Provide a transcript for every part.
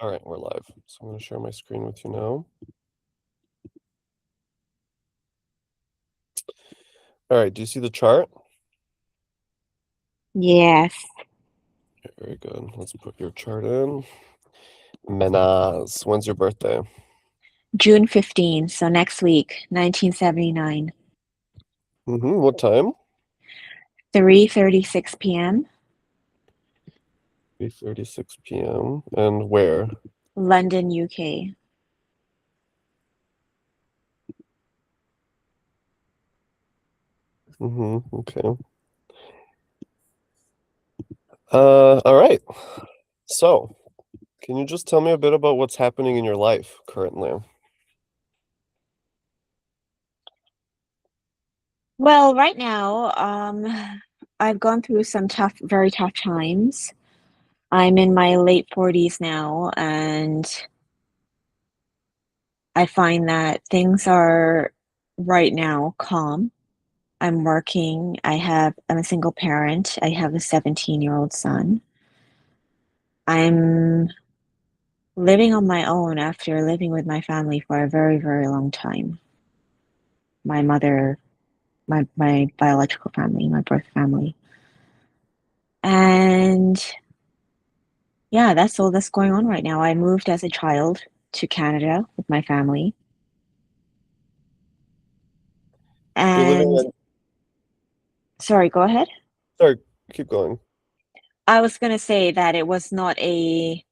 All right, we're live. So I'm going to share my screen with you now. All right, do you see the chart? Yes, Okay, very good. Let's put your chart in. Mehnaz, when's your birthday? June 15th, so next week, 1979, What time? 3:36 p.m., 3:36 p.m. And where? London, UK. Okay. All right. So, can you just tell me a bit about what's happening in your life currently? Well, right now, I've gone through some very tough times. I'm in my late 40s now, and I find that things are right now calm. I'm working. I'm a single parent. I have a 17-year-old son. I'm living on my own after living with my family for a very, very long time. My mother, my biological family, my birth family. And yeah, that's all that's going on right now. I moved as a child to Canada with my family. You're living And in, sorry, go ahead. sorry, keep going. I was going to say that it was not a,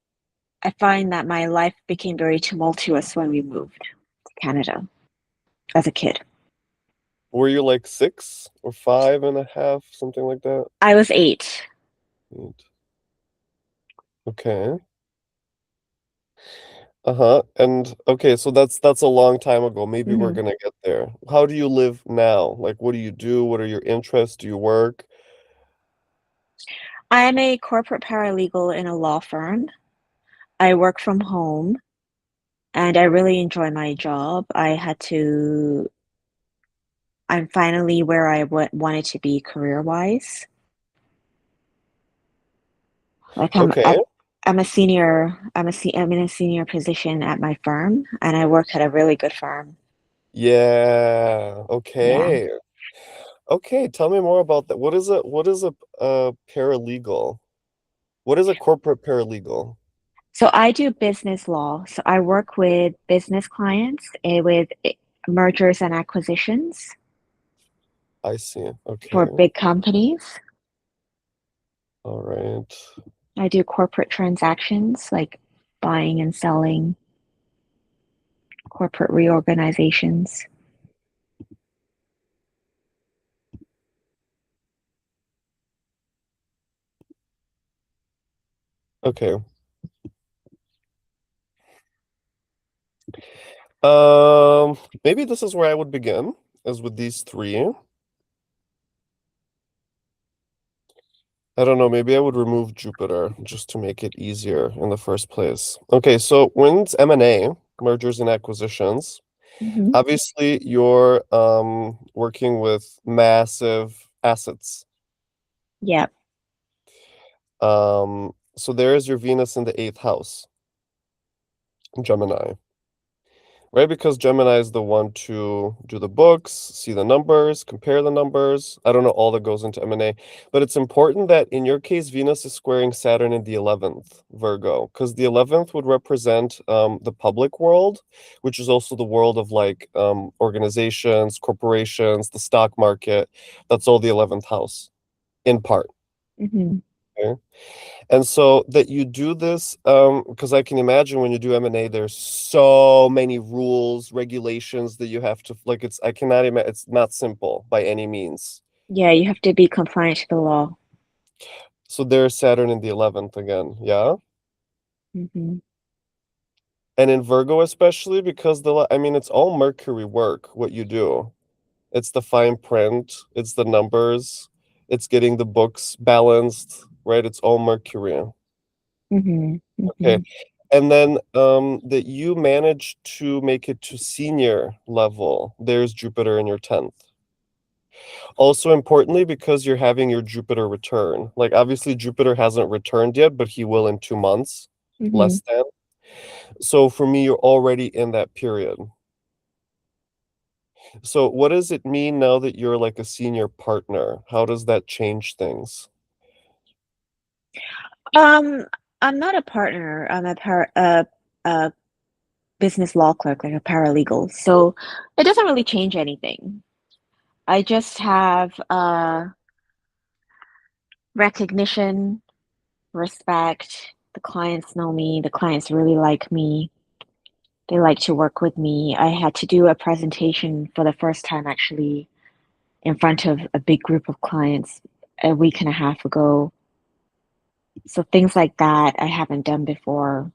I find that my life became very tumultuous when we moved to Canada as a kid. Were you like 6 or 5.5, something like that? I was 8. Eight. Okay. Uh-huh. And okay, so that's a long time ago. Maybe we're Mhm. gonna get there. How do you live now? Like, what do you do? What are your interests? Do you work? I am a corporate paralegal in a law firm. I work from home and I really enjoy my job. I'm finally where I wanted to be career-wise. Like Okay. I'm in a senior position at my firm and I work at a really good firm. Yeah. Yeah. Okay. Okay, tell me more about that. What is a paralegal? What is a corporate paralegal? So I do business law. So I work with business clients with mergers and acquisitions I see. for Okay. big companies. All right. I do corporate transactions like buying and selling, corporate reorganizations. Okay. Maybe this is where I would begin, is with these three. I don't know, maybe I would remove Jupiter just to make it easier in the first place. Okay, so when's M&A, mergers and acquisitions, Hmm. obviously you're working with massive assets. Yeah. So there is your Venus in the eighth house, Gemini. Right? Because Gemini is the one to do the books, see the numbers, compare the numbers. I don't know all that goes into M&A, but it's important that in your case, Venus is squaring Saturn in the 11th, Virgo, because the 11th would represent the public world, which is also the world of like organizations, corporations, the stock market. That's all the 11th house in part. Hmm. Okay? And so that you do this, because I can imagine when you do M&A, there's so many rules, regulations that you have to like. I cannot imagine. It's not simple by any means. Yeah, you have to be compliant to the law. So there's Saturn in the 11th again, yeah. Hmm. And in Virgo especially because I mean, it's all Mercury work. What you do, it's the fine print, it's the numbers, it's getting the books balanced, right? It's all Mercury. Hmm. Okay. Hmm. And then that you managed to make it to senior level. There's Jupiter in your 10th. Also importantly, because you're having your Jupiter return. Like obviously Jupiter hasn't returned yet, but he will in 2 months, Hmm. less than. So for me, you're already in that period. So what does it mean now that you're like a senior partner? How does that change things? Um, I'm not a partner. I'm a business law clerk, like a paralegal. So it doesn't really change anything. I just have recognition, respect. The clients know me. The clients really like me. They like to work with me. I had to do a presentation for the first time actually in front of a big group of clients a week and a half ago. So things like that I haven't done before,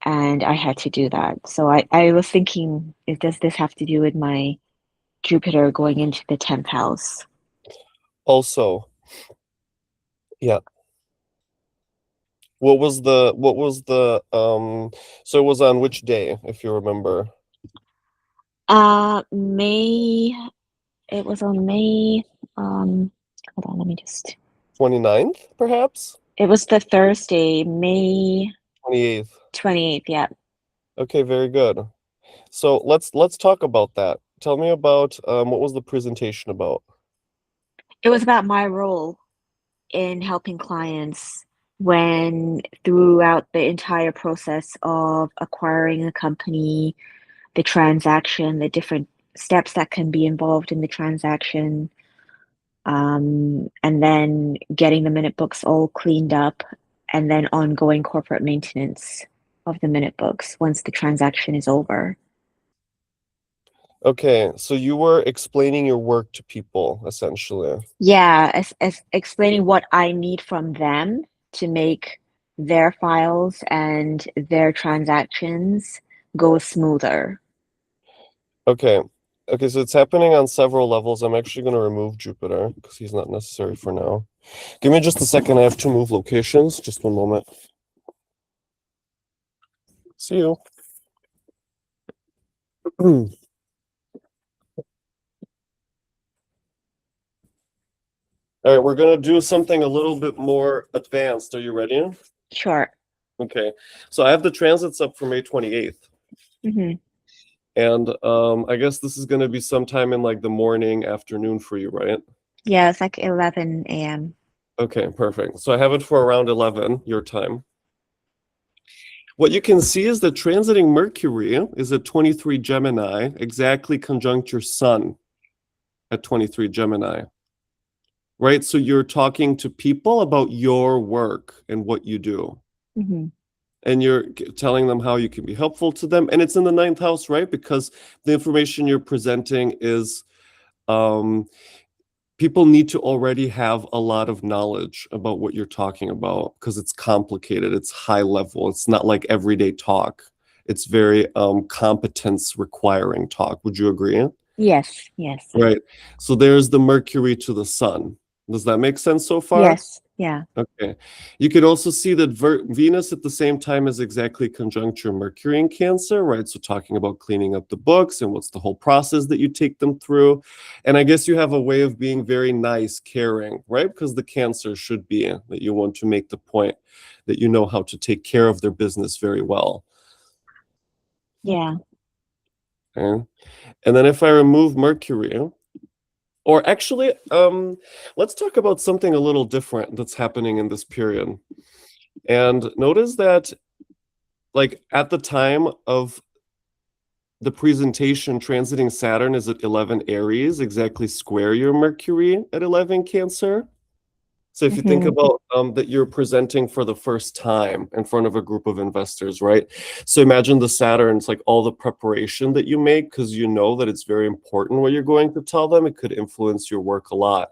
and I had to do that. So I was thinking, does this have to do with my Jupiter going into the 10th house? Also, yeah. What was the so it was on which day, if you remember? May, it was on May, um, hold on, let me just, 29th, perhaps? it was the Thursday, May 28th. 28th, yeah. Okay, very good. So let's talk about that. Tell me about what was the presentation about? It was about my role in helping clients when throughout the entire process of acquiring a company, the transaction, the different steps that can be involved in the transaction, and then getting the minute books all cleaned up, and then ongoing corporate maintenance of the minute books once the transaction is over. Okay, so you were explaining your work to people, essentially. Yeah, as explaining what I need from them to make their files and their transactions go smoother. Okay. Okay, so it's happening on several levels. I'm actually going to remove Jupiter because he's not necessary for now. Give me just a second. I have to move locations. Just one moment. See you. All right, we're going to do something a little bit more advanced. Are you ready? Sure. Okay. So I have the transits up for May 28th. Hmm. And I guess this is going to be sometime in like the morning, afternoon for you, right? Yeah, it's like 11 a.m. Okay, perfect. So I have it for around 11 your time. What you can see is that transiting Mercury is at 23 Gemini, exactly conjunct your Sun at 23 Gemini, right? So you're talking to people about your work and what you do. Hmm. And you're telling them how you can be helpful to them. And it's in the ninth house, right? Because the information you're presenting is um, people need to already have a lot of knowledge about what you're talking about because it's complicated, it's high level, it's not like everyday talk. It's very competence requiring talk. Would you agree? Yes, yes, Right. So there's the Mercury to the Sun. Does that make sense so far? yes, yeah. Okay. You could also see that Venus at the same time is exactly conjuncture Mercury in Cancer, right? So talking about cleaning up the books and what's the whole process that you take them through. And I guess you have a way of being very nice, caring, right? Because the Cancer should be that you want to make the point that you know how to take care of their business very well. Yeah. Okay. And then if I remove Mercury, or actually, let's talk about something a little different that's happening in this period. And notice that like at the time of the presentation, transiting Saturn is at 11 Aries, exactly square your Mercury at 11 Cancer. So if you think Hmm. about that you're presenting for the first time in front of a group of investors, right? So imagine the Saturn's like all the preparation that you make because you know that it's very important what you're going to tell them. It could influence your work a lot.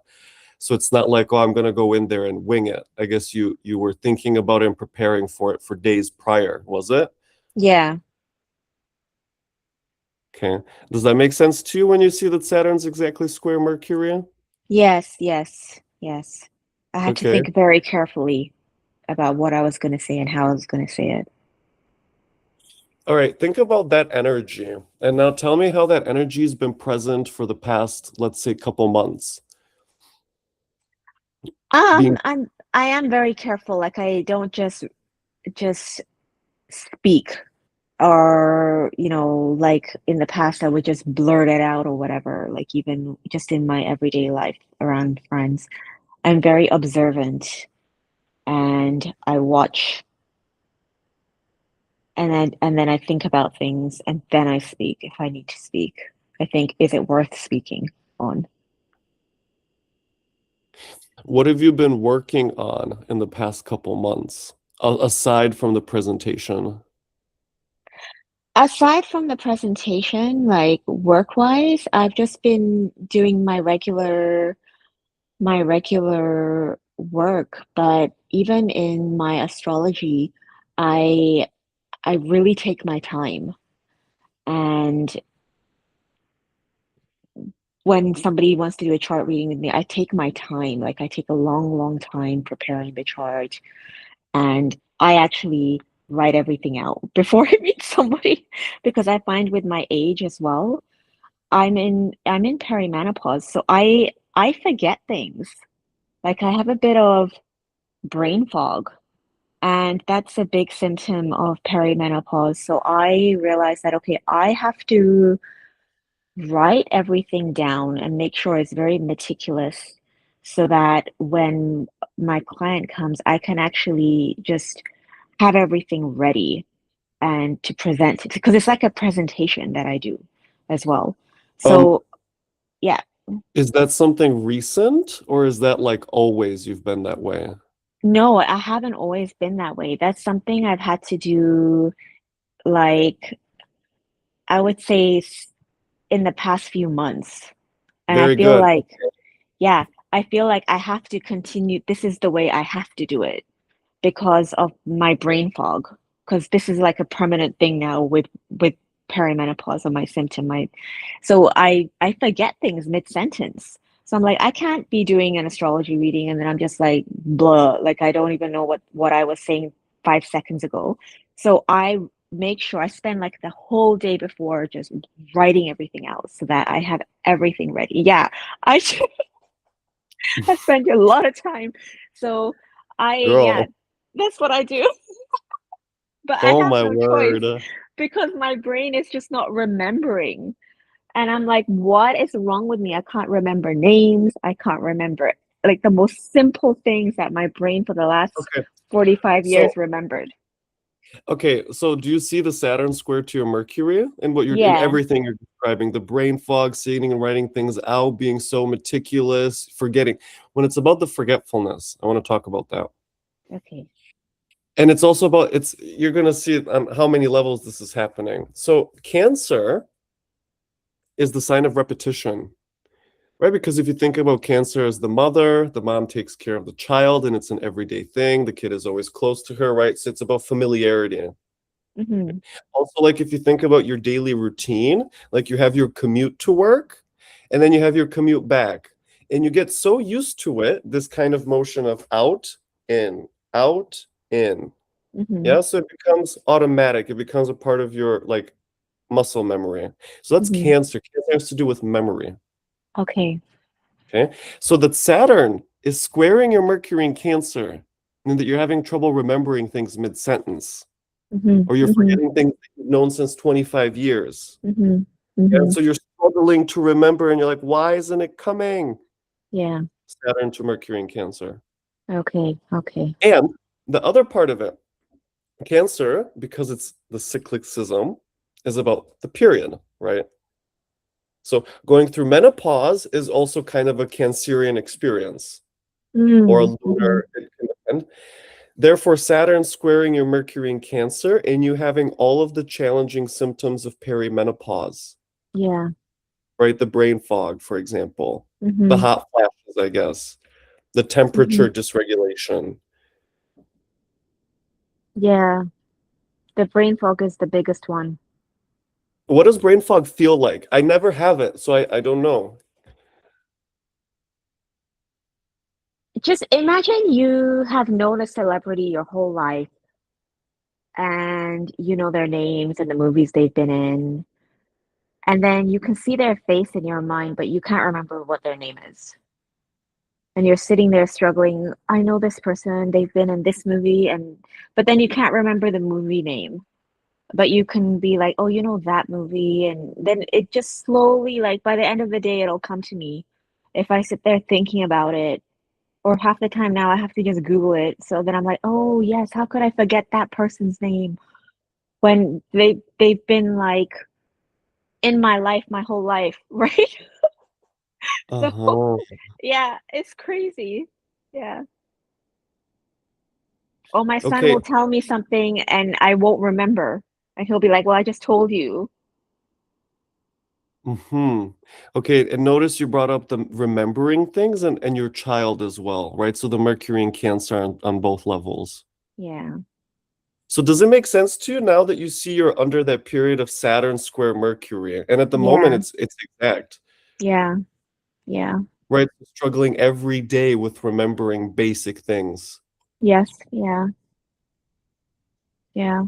So it's not like, oh, I'm going to go in there and wing it. I guess you were thinking about it and preparing for it for days prior, was it? Yeah. Okay. Does that make sense to you when you see that Saturn's exactly square Mercury? Yes, yes, yes. I had to Okay. think very carefully about what I was going to say and how I was going to say it. All right. Think about that energy. And now tell me how that energy has been present for the past, let's say, couple months. Being I am very careful. Like I don't just speak, or like in the past I would just blurt it out or whatever, like even just in my everyday life around friends. I'm very observant, and I watch, and then I think about things, and then I speak if I need to speak. I think, is it worth speaking on? What have you been working on in the past couple months, aside from the presentation? Aside from the presentation, like work-wise, I've just been doing my regular work, but even in my astrology, I I really take my time. And when somebody wants to do a chart reading with me, I take my time. Like I take a long, long time preparing the chart, and I actually write everything out before I meet somebody because I find with my age as well, I'm in perimenopause, so I forget things. Like I have a bit of brain fog, and that's a big symptom of perimenopause. So I realized that, okay, I have to write everything down and make sure it's very meticulous so that when my client comes, I can actually just have everything ready and to present it, because it's like a presentation that I do as well. Um, So yeah, is that something recent, or is that like always you've been that way? no, I haven't always been that way. That's something I've had to do, like, I would say in the past few months. And I Very feel good. like, yeah, I feel like I have to continue. This is the way I have to do it because of my brain fog. Because this is like a permanent thing now with perimenopause or my symptom. So I forget things mid-sentence. So I'm like, I can't be doing an astrology reading and then I'm just like blah, like I don't even know what I was saying 5 seconds ago. So I make sure I spend like the whole day before just writing everything out so that I have everything ready. Yeah, I I spend a lot of time. So yeah, Girl, that's what I do. But I oh have my no choice word. because my brain is just not remembering. And I'm like, what is wrong with me? I can't remember names. I can't remember like the most simple things that my brain for the last Okay. 45 So, years remembered. so do you see the Saturn square to your Mercury and what you're in Yeah. everything you're describing, the brain fog, sitting and writing things out, being so meticulous, forgetting. When it's about the forgetfulness, I want to talk about that. Okay. And it's also about it's you're going to see on how many levels this is happening. So, Cancer is the sign of repetition. Right, because if you think about Cancer as the mother, the mom takes care of the child and it's an everyday thing. The kid is always close to her, right? So it's about familiarity. Mm-hmm. Also, like if you think about your daily routine, like you have your commute to work and then you have your commute back, and you get so used to it, this kind of motion of out, in. Mm-hmm. Yeah, so it becomes automatic. It becomes a part of your like muscle memory. So that's Mm-hmm. Cancer. Cancer has to do with memory. Okay. Okay. So that Saturn is squaring your Mercury in Cancer, and that you're having trouble remembering things mid-sentence, Mm-hmm. or you're Mm-hmm. forgetting things that you've known since 25 years. Mm-hmm. And Mm-hmm. so you're struggling to remember, and you're like, why isn't it coming? Yeah. Saturn to Mercury in Cancer. Okay. Okay. And the other part of it, Cancer, because it's the cyclicism, is about the period, right? So going through menopause is also kind of a Cancerian experience or a Mm. Mm-hmm. lunar. Therefore, Saturn squaring your Mercury in Cancer and you having all of the challenging symptoms of perimenopause, Yeah. right? The brain fog, for example, the Mm-hmm. hot flashes, I guess, the Mm-hmm. temperature dysregulation. Yeah. The brain fog is the biggest one. What does brain fog feel like? I never have it, so I don't know. Just imagine you have known a celebrity your whole life and you know their names and the movies they've been in, and then you can see their face in your mind, but you can't remember what their name is. and you're sitting there struggling. I know this person, they've been in this movie, and but then you can't remember the movie name. But you can be like, oh, you know that movie, and then it just slowly, like by the end of the day, it'll come to me if I sit there thinking about it. Or half the time now, I have to just Google it. So then I'm like, oh yes, how could I forget that person's name when they've been like in my life my whole life, right? So Uh-huh. yeah, it's crazy. Yeah. Or my son Okay. will tell me something and I won't remember. And he'll be like, well, I just told you. Mm-hmm. Okay, and notice you brought up the remembering things and your child as well, right? So the Mercury and Cancer on both levels. Yeah. So does it make sense to you now that you see you're under that period of Saturn square Mercury? And at the moment Yeah. it's exact, Yeah. Yeah. right? Struggling every day with remembering basic things. Yes. Yeah. Yeah.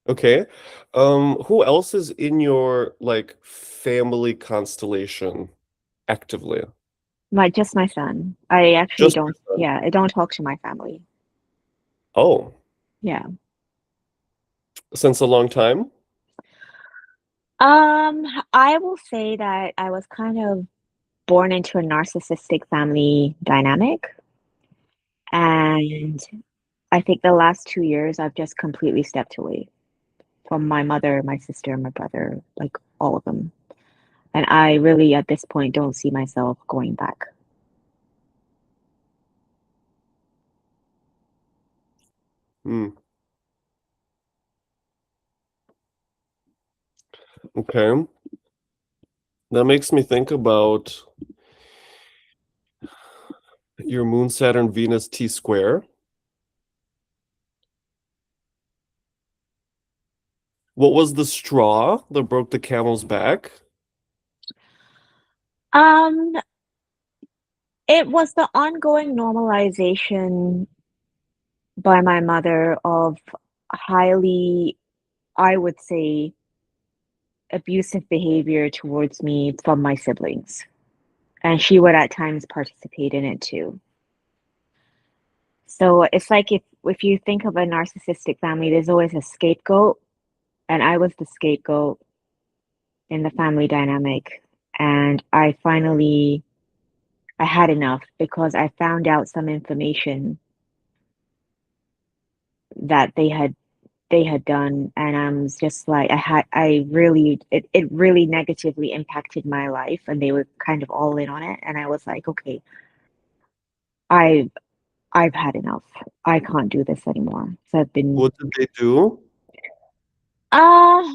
Okay. Who else is in your like family constellation actively? Just my son. I actually Just don't, your son. yeah, I don't talk to my family. Oh, Yeah. since a long time? Um, I will say that I was kind of born into a narcissistic family dynamic. And I think the last 2 years I've just completely stepped away from my mother, my sister, my brother, like all of them. And I really, at this point, don't see myself going back. Hmm. Okay. That makes me think about your Moon, Saturn, Venus T square. What was the straw that broke the camel's back? Um, it was the ongoing normalization by my mother of highly, I would say, abusive behavior towards me from my siblings. And she would at times participate in it too. So it's like if you think of a narcissistic family, there's always a scapegoat, and I was the scapegoat in the family dynamic. And I had enough because I found out some information that they had done, and I was just like I really it really negatively impacted my life, and they were kind of all in on it, and I was like, okay, I I've had enough. I can't do this anymore. So I've been What did they do? uh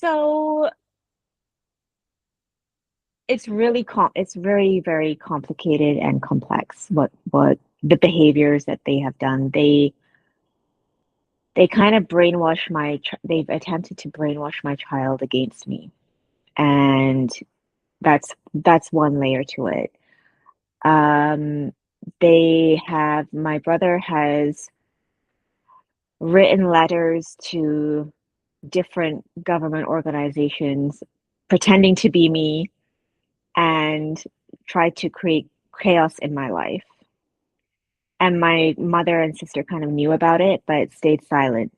so it's very, very complicated and complex what the behaviors that they have done. They kind of they've attempted to brainwash my child against me. And that's one layer to it. Um, my brother has written letters to different government organizations pretending to be me and tried to create chaos in my life. And my mother and sister kind of knew about it, but stayed silent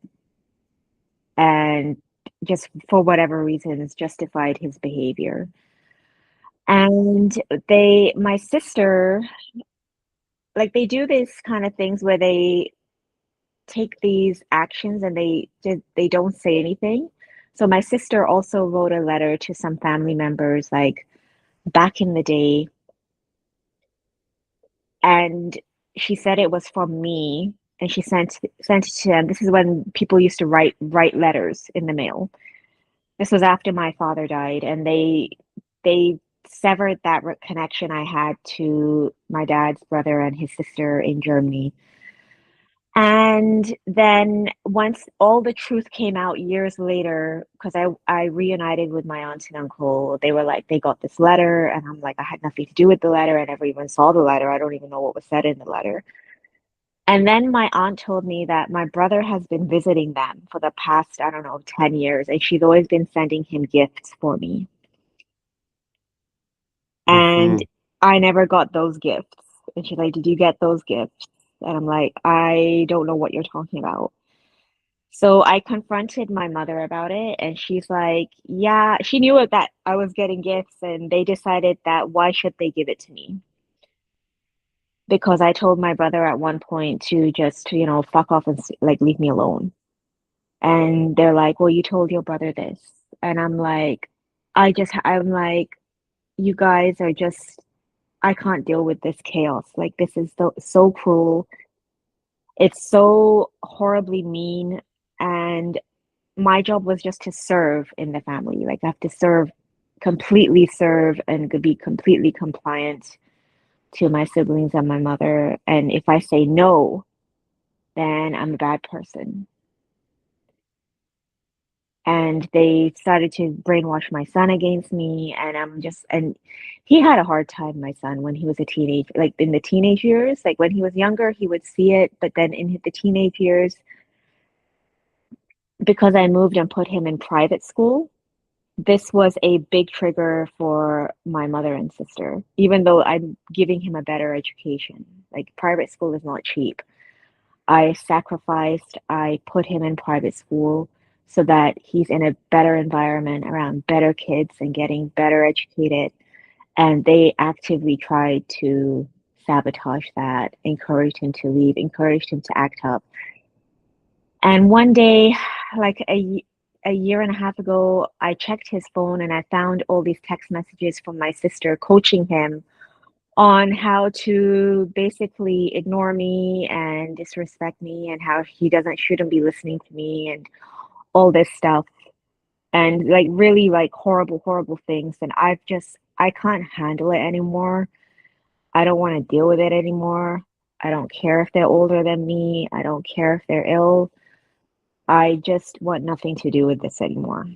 and just for whatever reasons justified his behavior. And my sister, like they do these kind of things where they take these actions and they don't say anything. So my sister also wrote a letter to some family members like back in the day, and she said it was from me, and she sent it to them. This is when people used to write letters in the mail. This was after my father died, and they severed that connection I had to my dad's brother and his sister in Germany. And then once all the truth came out years later, because I reunited with my aunt and uncle, they were like, they got this letter, and I'm like, I had nothing to do with the letter. I never even saw the letter. I don't even know what was said in the letter. And then my aunt told me that my brother has been visiting them for the past, I don't know, 10 years, and she's always been sending him gifts for me. And Mm-hmm. I never got those gifts. And she's like, "Did you get those gifts?" And I'm like, "I don't know what you're talking about." So I confronted my mother about it, and she's like, "Yeah, she knew it that I was getting gifts, and they decided that why should they give it to me?" Because I told my brother at one point to just, fuck off and like leave me alone. And they're like, "Well, you told your brother this." And I'm like, "You guys are just, I can't deal with this chaos. Like, this is so cruel. It's so horribly mean. And my job was just to serve in the family. Like, I have to completely serve and be completely compliant to my siblings and my mother. And if I say no, then I'm a bad person." And they started to brainwash my son against me, and he had a hard time, my son, when he was a teenage, like in the teenage years. Like when he was younger he would see it, but then in the teenage years, because I moved and put him in private school, this was a big trigger for my mother and sister, even though I'm giving him a better education. Like, private school is not cheap. I sacrificed, I put him in private school so that he's in a better environment around better kids and getting better educated. And they actively tried to sabotage that, encouraged him to leave, encouraged him to act up. And one day, like a year and a half ago, I checked his phone and I found all these text messages from my sister coaching him on how to basically ignore me and disrespect me, and how he doesn't shouldn't be listening to me and all this stuff, and like really like horrible, horrible things. And I can't handle it anymore. I don't want to deal with it anymore. I don't care if they're older than me. I don't care if they're ill. I just want nothing to do with this anymore.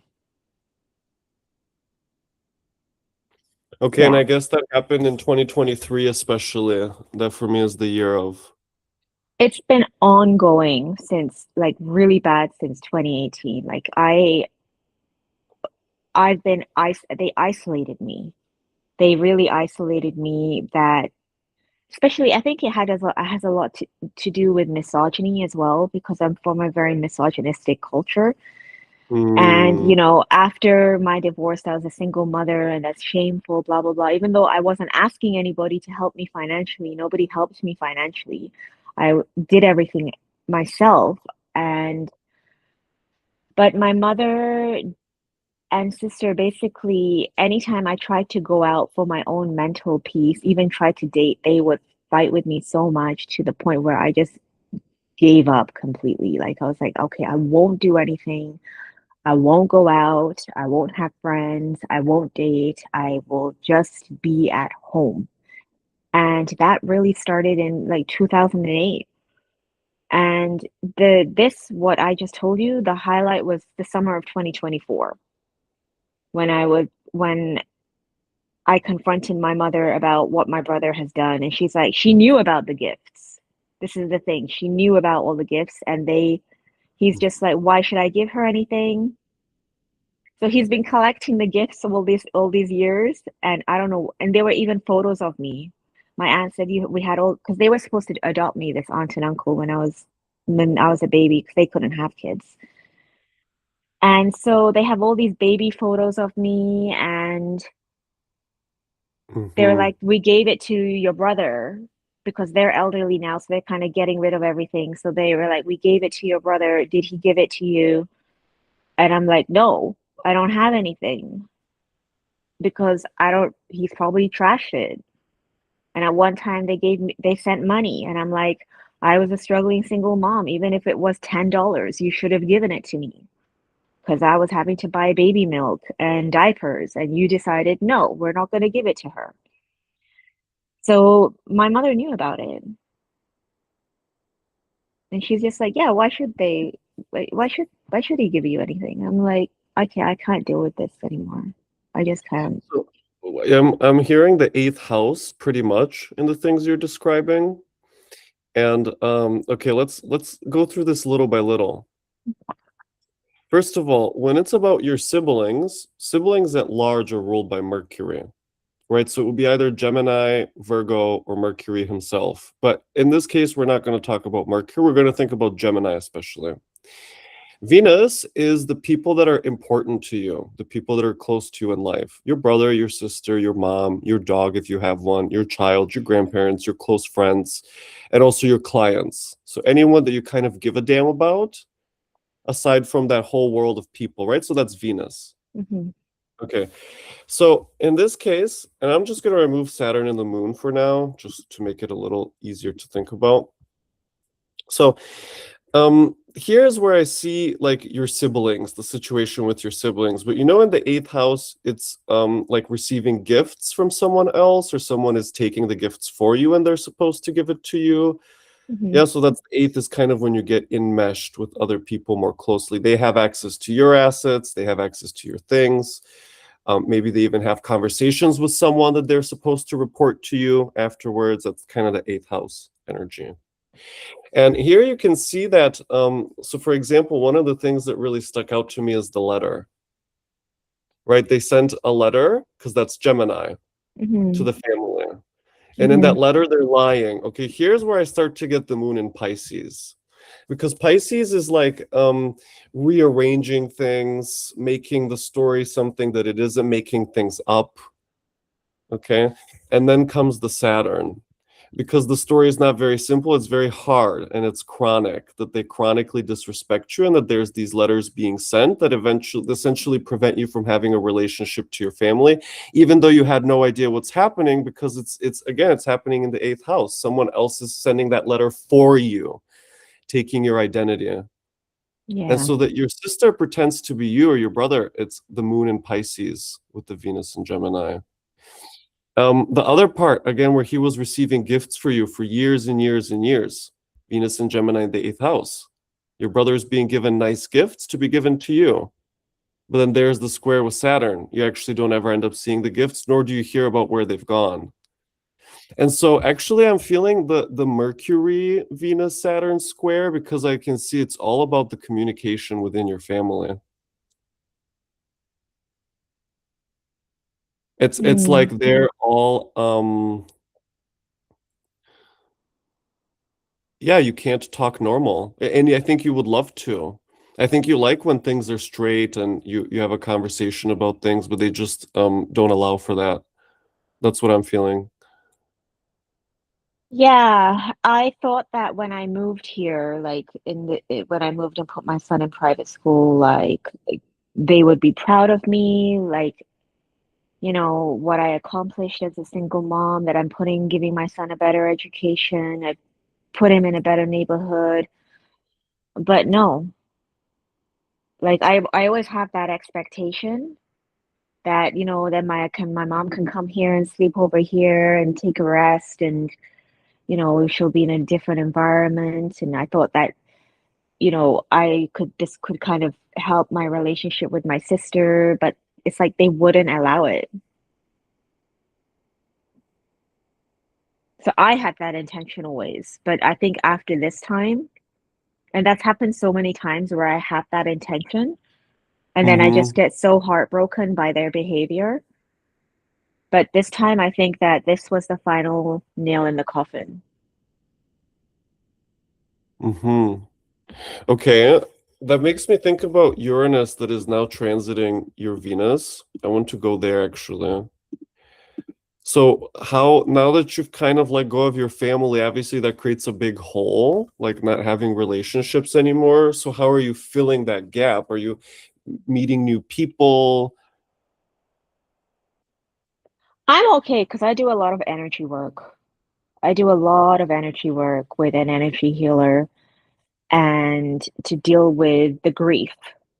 Okay, and Yeah. I guess that happened in 2023, especially. That for me is the year of. It's been ongoing since, like, really bad since 2018. Like, they isolated me. They really isolated me, that especially I think it has a lot to do with misogyny as well, because I'm from a very misogynistic culture. And, Mm, after my divorce, I was a single mother, and that's shameful, blah, blah, blah. Even though I wasn't asking anybody to help me financially, nobody helped me financially. Did everything myself. And, but my mother and sister, basically, anytime I tried to go out for my own mental peace, even tried to date, they would fight with me so much, to the point where I just gave up completely. Like, I was like, okay, I won't do anything. I won't go out. I won't have friends. I won't date. I will just be at home. And that really started in like 2008. And what I just told you, the highlight was the summer of 2024, when I confronted my mother about what my brother has done. And she's like, she knew about the gifts. This is the thing. She knew about all the gifts, and he's just like, why should I give her anything? So he's been collecting the gifts of all these years, and I don't know. And there were even photos of me. My aunt said we had all, because they were supposed to adopt me, this aunt and uncle, when I was a baby, because they couldn't have kids. And so they have all these baby photos of me, and they're mhm. like, we gave it to your brother, because they're elderly now, so they're kind of getting rid of everything. So they were like, we gave it to your brother. Did he give it to you? And I'm like, no, I don't have anything, because I don't, he's probably trashed it. And at one time they sent money, and I'm like, I was a struggling single mom. Even if it was $10, you should have given it to me, because I was having to buy baby milk and diapers, and you decided, no, we're not going to give it to her. So my mother knew about it, and she's just like, yeah, why should they? Why should he give you anything? I'm like, okay, I can't deal with this anymore. I just can't. So I'm hearing the eighth house pretty much in the things you're describing. And okay, let's go through this little by little. First of all, when it's about your siblings, siblings at large are ruled by Mercury, right? So it would be either Gemini, Virgo, or Mercury himself. But in this case, we're not going to talk about Mercury. We're going to think about Gemini especially. Venus is the people that are important to you, the people that are close to you in life. Your brother, your sister, your mom, your dog, if you have one, your child, your grandparents, your close friends, and also your clients. So anyone that you kind of give a damn about, aside from that whole world of people, right? So that's Venus. Mm-hmm. Okay. So in this case, and I'm just going to remove Saturn and the moon for now, just to make it a little easier to think about. So here's where I see like your siblings, the situation with your siblings. But you know, in the eighth house, it's like receiving gifts from someone else, or someone is taking the gifts for you and they're supposed to give it to you. Mm-hmm. Yeah, so that's eighth is kind of when you get enmeshed with other people more closely. They have access to your assets, they have access to your things. Maybe they even have conversations with someone that they're supposed to report to you afterwards. That's kind of the eighth house energy. And here you can see that. So, for example, one of the things that really stuck out to me is the letter, right? They sent a letter because that's Gemini to Mm-hmm. the family. And in Mm-hmm. that letter, they're lying. Okay, here's where I start to get the moon in Pisces. Because Pisces is like rearranging things, making the story something that it isn't, making things up. Okay. And then comes the Saturn. Because the story is not very simple, it's very hard and it's chronic, that they chronically disrespect you, and that there's these letters being sent that eventually essentially prevent you from having a relationship to your family, even though you had no idea what's happening, because it's again, it's happening in the eighth house. Someone else is sending that letter for you, taking your identity. And Yeah. so that your sister pretends to be you, or your brother, it's the moon in Pisces with the Venus in Gemini. The other part, again, where he was receiving gifts for you for years and years and years, Venus and Gemini in the eighth house. Your brother is being given nice gifts to be given to you. But then there's the square with Saturn. You actually don't ever end up seeing the gifts, nor do you hear about where they've gone. And so actually I'm feeling the Mercury Venus Saturn square, because I can see it's all about the communication within your family. It's like Mm. they're all yeah, you can't talk normal. And I think you would love to. I think you like when things are straight and you have a conversation about things, but they just don't allow for that. That's what I'm feeling. Yeah, I thought that when I moved here, like when I moved and put my son in private school, like they would be proud of me, like what I accomplished as a single mom, that I'm giving my son a better education, I put him in a better neighborhood. But no, like I always have that expectation that, then my mom can come here and sleep over here and take a rest, and she'll be in a different environment. And I thought that, this could kind of help my relationship with my sister, but it's like they wouldn't allow it. So I had that intention always, but I think after this time, and that's happened so many times where I have that intention, and then I just Mm-hmm. get so heartbroken by their behavior. But this time, I think that this was the final nail in the coffin. Mm-hmm. Okay. That makes me think about Uranus that is now transiting your Venus. I want to go there actually. So how, now that you've kind of let go of your family, obviously that creates a big hole, like not having relationships anymore. So how are you filling that gap? Are you meeting new people? I'm okay because I do a lot of energy work. I do a lot of energy work with an energy healer and to deal with the grief.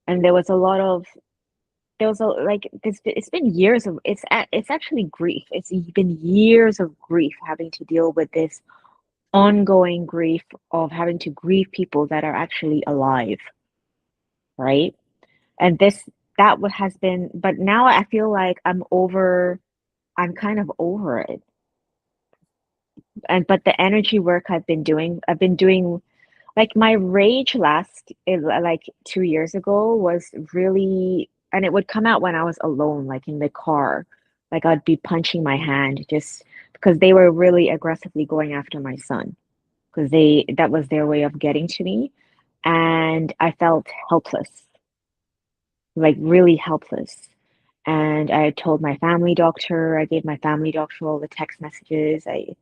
And there was a like it's been years of it's actually grief. It's been years of grief having to deal with this ongoing grief of having to grieve people that are actually alive, right? And has been, but now I feel like I'm kind of over it. But the energy work I've been doing like my rage like 2 years ago was really, and it would come out when I was alone, like in the car. Like I'd be punching my hand just because they were really aggressively going after my son because that was their way of getting to me. And I felt helpless, like really helpless. And I told my family doctor, I gave my family doctor all the text messages. I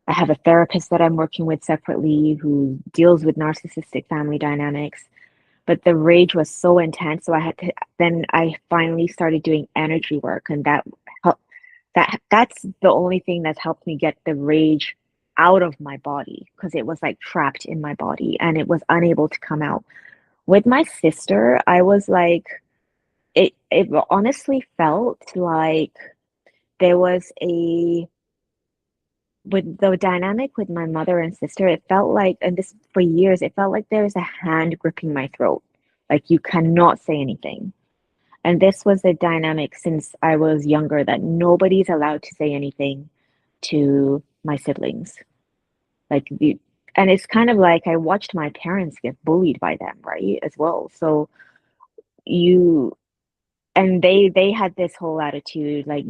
have a therapist that I'm working with separately who deals with narcissistic family dynamics. But the rage was so intense, so then I finally started doing energy work, and that's the only thing that's helped me get the rage out of my body because it was like trapped in my body and it was unable to come out. With my sister, I was like, it honestly felt like there was a with the dynamic with my mother and sister, it felt like, and this for years, it felt like there was a hand gripping my throat. Like you cannot say anything. And this was a dynamic since I was younger that nobody's allowed to say anything to my siblings. And it's kind of like I watched my parents get bullied by them, right? As well. So you and they had this whole attitude like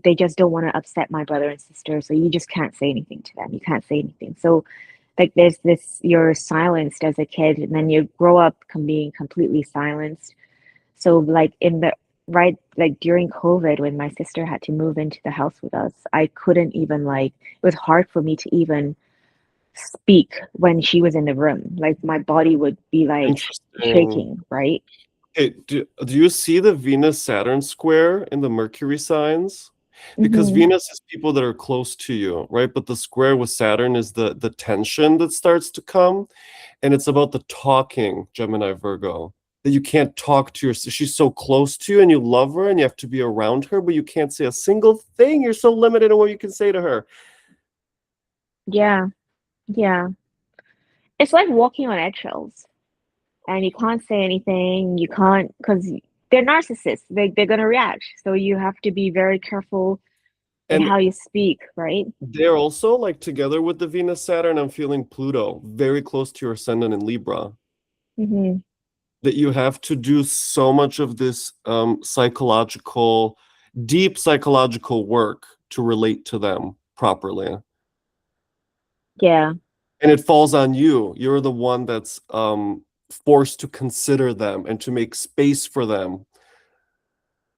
they just don't want to upset my brother and sister, so you just can't say anything to them. You can't say anything. So like there's this, you're silenced as a kid and then you grow up being completely silenced. So like in the right, like during COVID when my sister had to move into the house with us, I couldn't even like, it was hard for me to even speak when she was in the room. Like my body would be like Interesting. shaking, right? Hey, do you see the Venus Saturn square in the Mercury signs? Because Mm-hmm. Venus is people that are close to you, right? But the square with Saturn is the tension that starts to come, and it's about the talking, Gemini Virgo. That you can't talk to she's so close to you and you love her and you have to be around her, but you can't say a single thing. You're so limited in what you can say to her. Yeah, yeah. It's like walking on eggshells. And you can't say anything. You can't, because they're narcissists. They're gonna react. So you have to be very careful in And how you speak, right? they're also like together with the Venus Saturn, I'm feeling Pluto, very close to your ascendant in Libra. Mm-hmm. That you have to do so much of this psychological, deep psychological work to relate to them properly. Yeah. And it falls on you. You're the one that's forced to consider them and to make space for them,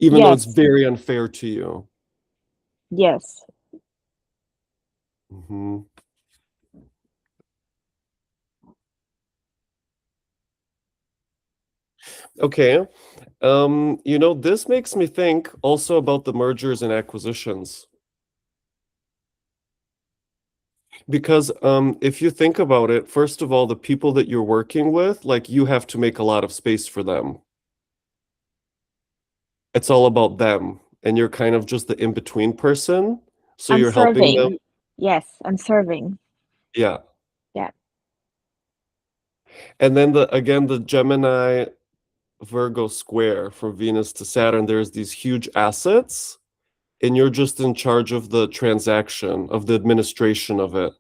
even though it's Yes. very unfair to you. Yes. Mhm. Okay. This makes me think also about the mergers and acquisitions. Because if you think about it, first of all, the people that you're working with, like you have to make a lot of space for them. It's all about them, and you're kind of just the in-between person. So I'm you're helping them. serving. Yes, I'm serving. Yeah. Yeah. And then the Gemini Virgo square from Venus to Saturn, there's these huge assets, and you're just in charge of the transaction, of the administration of it.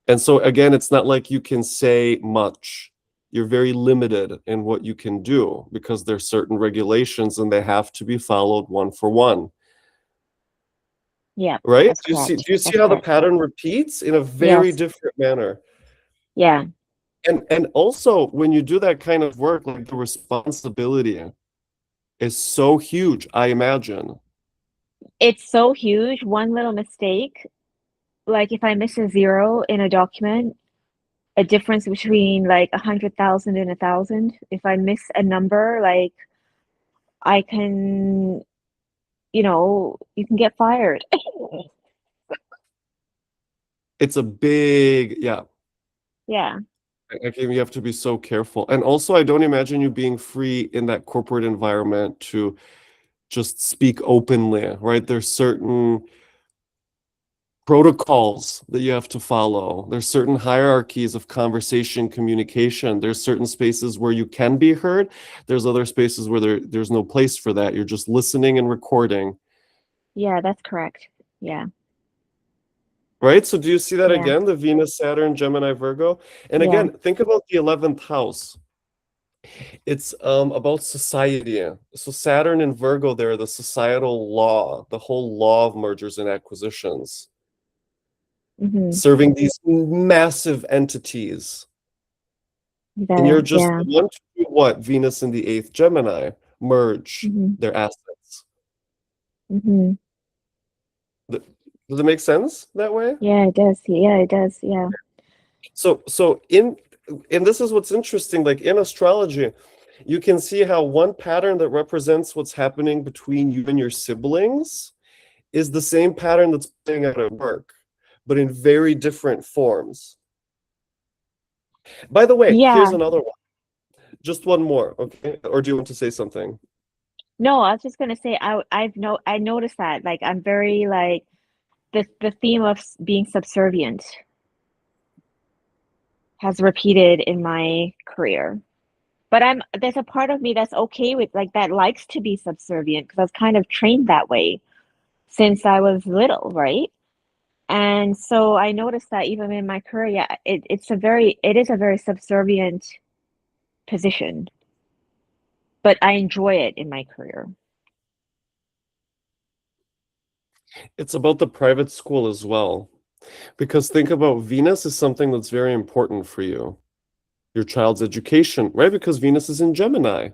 And so again, it's not like you can say much. You're very limited in what you can do because there's certain regulations and they have to be followed one for one. Yeah. Right? That's correct. Do you see That's how the correct. pattern repeats in a very Yes. different manner? Yeah. And also when you do that kind of work, like the responsibility is so huge, I imagine. It's so huge. One little mistake, like if I miss a zero in a document, a difference between like 100,000 and 1,000. If I miss a number, like I can, you can get fired. It's a big, yeah. Yeah. You have to be so careful. And also, I don't imagine you being free in that corporate environment to just speak openly, right? There's certain protocols that you have to follow. There's certain hierarchies of conversation, communication. There's certain spaces where you can be heard. There's other spaces where there's no place for that. You're just listening and recording. Yeah, that's correct. Yeah. right? So do you see that Yeah. again? The Venus, Saturn, Gemini, Virgo. And Yeah. again, think about the 11th house. It's about society. So Saturn and Virgo, they're the societal law, the whole law of mergers and acquisitions, Mm-hmm. serving these massive entities. And you're just Yeah. the one to do what? Venus in the eighth Gemini, merge Mm-hmm. their assets. Mm-hmm. Th- Does it make sense that way? Yeah, it does. Yeah, it does. Yeah. So in this is what's interesting, like in astrology, you can see how one pattern that represents what's happening between you and your siblings is the same pattern that's playing out at work, but in very different forms. By the way, here's Yeah. another one. Just one more, okay? Or do you want to say something? No, I was just gonna say I noticed that like I'm very like the theme of being subservient has repeated in my career. But there's a part of me that's okay with like that likes to be subservient because I was kind of trained that way since I was little, right? And so I noticed that even in my career, yeah, it is a very subservient position, but I enjoy it in my career. It's about the private school as well. Because think about Venus is something that's very important for you. Your child's education, right? Because Venus is in Gemini.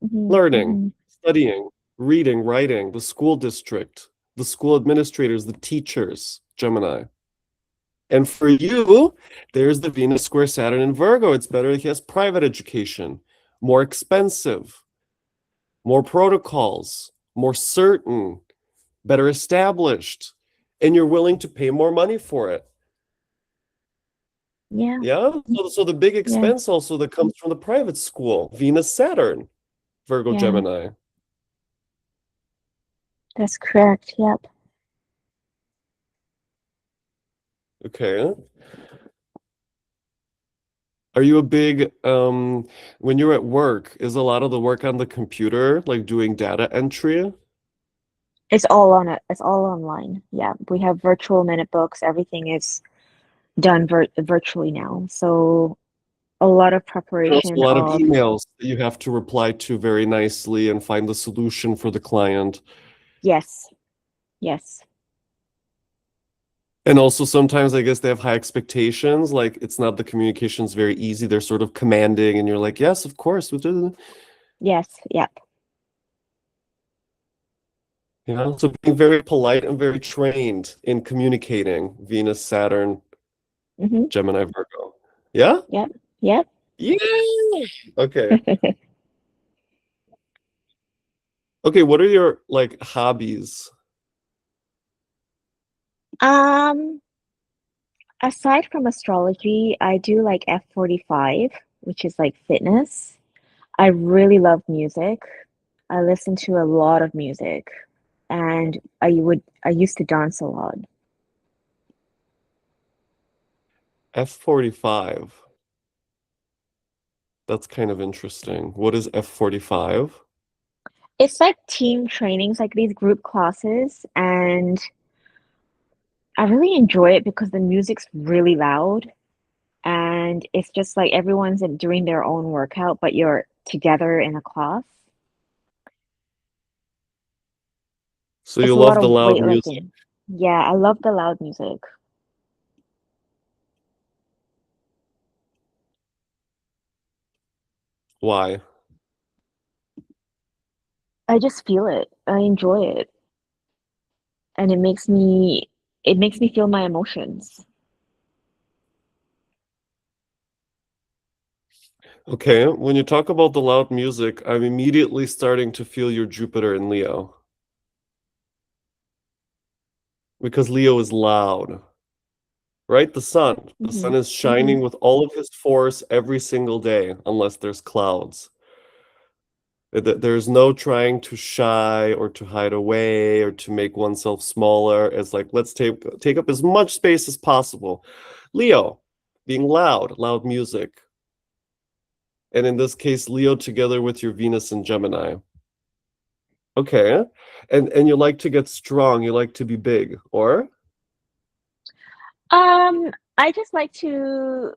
Hmm. Learning, Hmm. studying, reading, writing, the school district, the school administrators, the teachers, Gemini. And for you, there's the Venus square Saturn in Virgo. It's better he has private education, more expensive, more protocols, more certain, better established, and you're willing to pay more money for it. Yeah, Yeah. So the big yeah, expense also that comes from the private school, Venus Saturn, Virgo yeah, Gemini. that's correct. Yep. Okay. Are you a big when you're at work, is a lot of the work on the computer, like doing data entry? It's all online. Yeah, we have virtual minute books. Everything is done virtually now. So a lot of And also a preparation lot of of emails that you have to reply to very nicely and find the solution for the client. yes, yes, And also sometimes I guess they have high expectations, like it's not the communication's very easy. They're sort of commanding and you're like, yes, of course. yes, yep. You know, so being very polite and very trained in communicating, Venus, Saturn, Mm-hmm. Gemini, Virgo. Yeah? Yep, yep. Yeah. Okay. Okay, what are your like hobbies? Um, Aside from astrology, I do like F45, which is like fitness. I really love music. I listen to a lot of music, and I used to dance a lot. F45. That's kind of interesting. What is F45? It's like team trainings, like these group classes, and I really enjoy it because the music's really loud and it's just like everyone's doing their own workout, but you're together in a class. So It's you a lot love the of loud music. weightlifting. Yeah, I love the loud music. Why? I just feel it. I enjoy it. And it makes me feel my emotions. Okay, when you talk about the loud music, I'm immediately starting to feel your Jupiter in Leo because Leo is loud, right? The sun. The Hmm. sun is Hmm. shining with all of his force every single day, unless there's clouds. There's no trying to shy or to hide away or to make oneself smaller. It's like let's take up as much space as possible. Leo, being loud, loud music. And in this case, Leo together with your Venus and Gemini. Okay. And you like to get strong, you like to be big, or? I just like to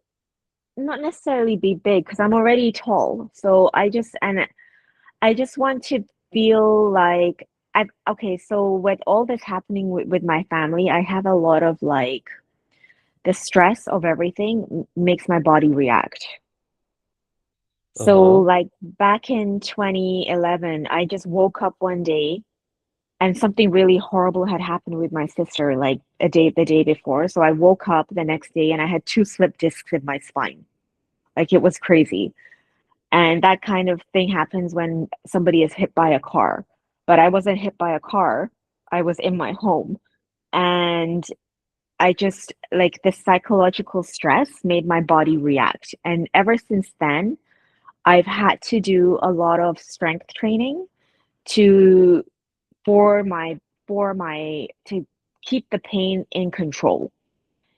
not necessarily be big because I'm already tall. So I just want to feel like okay, so with all this happening with my family, I have a lot of like the stress of everything makes my body react. So Uh-huh. like back in 2011, I just woke up one day and something really horrible had happened with my sister like the day before. So I woke up the next day and I had two slip discs in my spine. Like it was crazy. And that kind of thing happens when somebody is hit by a car. But I wasn't hit by a car. I was in my home. And I just like the psychological stress made my body react. And ever since then, I've had to do a lot of strength training to for my to keep the pain in control.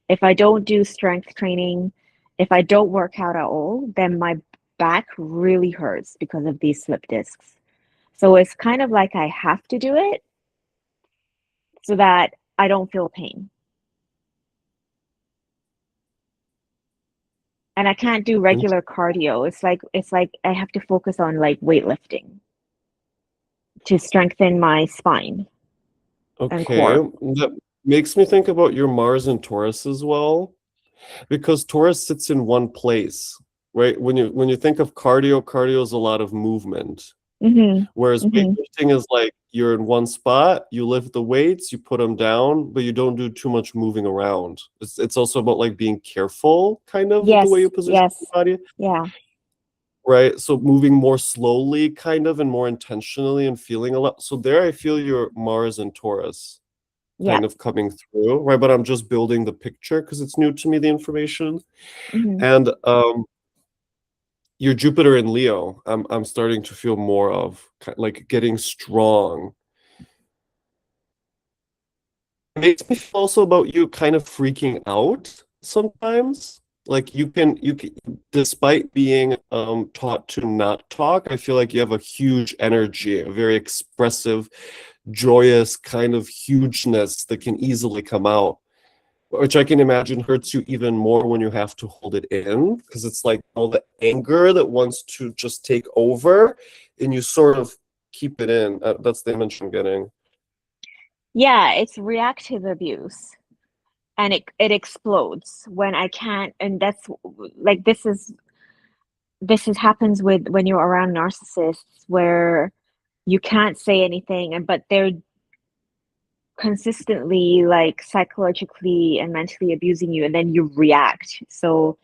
If I don't do strength training, if I don't work out at all, then my back really hurts because of these slip discs. So it's kind of like I have to do it so that I don't feel pain. And I can't do And regular cardio. It's like I have to focus on like weightlifting to strengthen my spine and okay, core. that makes me think about your Mars and Taurus as well, because Taurus sits in one place, right? When you think of cardio, cardio is a lot of movement. Mm-hmm. Whereas Mm-hmm. weightlifting is like you're in one spot, you lift the weights, you put them down, but you don't do too much moving around. It's also about like being careful, kind of, with the way you Yes, position your yes. body, Yeah, right? So moving more slowly, kind of, and more intentionally, and feeling a lot. So there, I feel your Mars and Taurus yeah. kind of coming through, right? But I'm just building the picture because it's new to me, the information. Mm-hmm. And your Jupiter in Leo, I'm starting to feel more of like getting strong. It makes me feel also about you kind of freaking out sometimes. Like you can despite being taught to not talk, I feel like you have a huge energy, a very expressive, joyous kind of hugeness that can easily come out, which I can imagine hurts you even more when you have to hold it in, because it's like all the anger that wants to just take over, and you sort of keep it in. That's the image I'm getting. Yeah, it's reactive abuse and it explodes when I can't, and that's like this is happens with when you're around narcissists where you can't say anything and but they're consistently like psychologically and mentally abusing you and then you react. So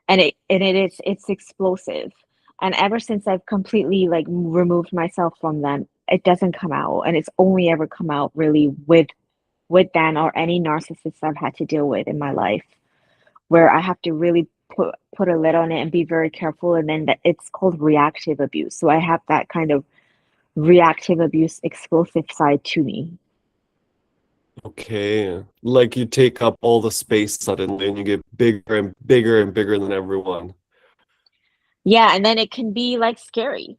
and it is it's explosive. And ever since I've completely like removed myself from them, it doesn't come out and it's only ever come out really with them or any narcissists I've had to deal with in my life, where I have to really put a lid on it and be very careful. And then that it's called reactive abuse. So I have that kind of reactive abuse, explosive side to me. Okay. Like you take up all the space suddenly and you get bigger and bigger and bigger than everyone. Yeah, and then it can be like scary,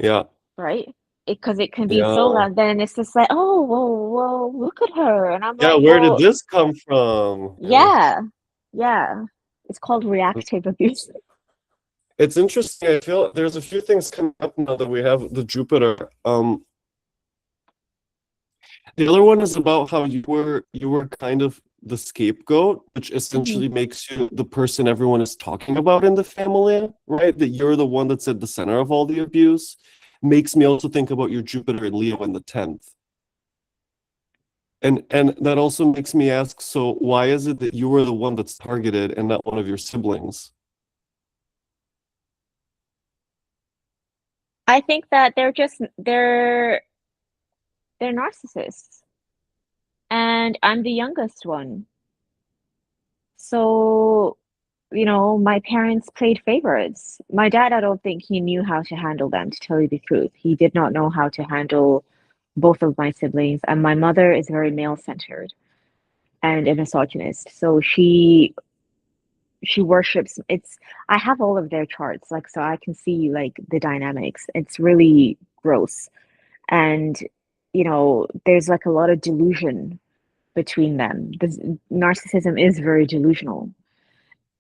Yeah. right? Because it can be so Yeah. loud. Then it's just like, oh, whoa, look at her, and I'm Yeah, like, where did well, this come from? Yeah. yeah, yeah. It's called reactive abuse. It's interesting. I feel there's a few things coming up now that we have the Jupiter. The other one is about how you were kind of the scapegoat, which Mhm. essentially makes you the person everyone is talking about in the family, right? That you're the one that's at the center of all the abuse. Makes me also think about your Jupiter and Leo in the 10th. And that also makes me ask, so why is it that you were the one that's targeted and not one of your siblings? I think that they're narcissists, and I'm the youngest one. So, you know, my parents played favorites. My dad, I don't think he knew how to handle them, to tell you the truth. He did not know how to handle both of my siblings, and my mother is very male-centered and a misogynist. So she worships it's I have all of their charts, like so I can see like the dynamics. It's really gross. And you know, there's like a lot of delusion between them. Narcissism is very delusional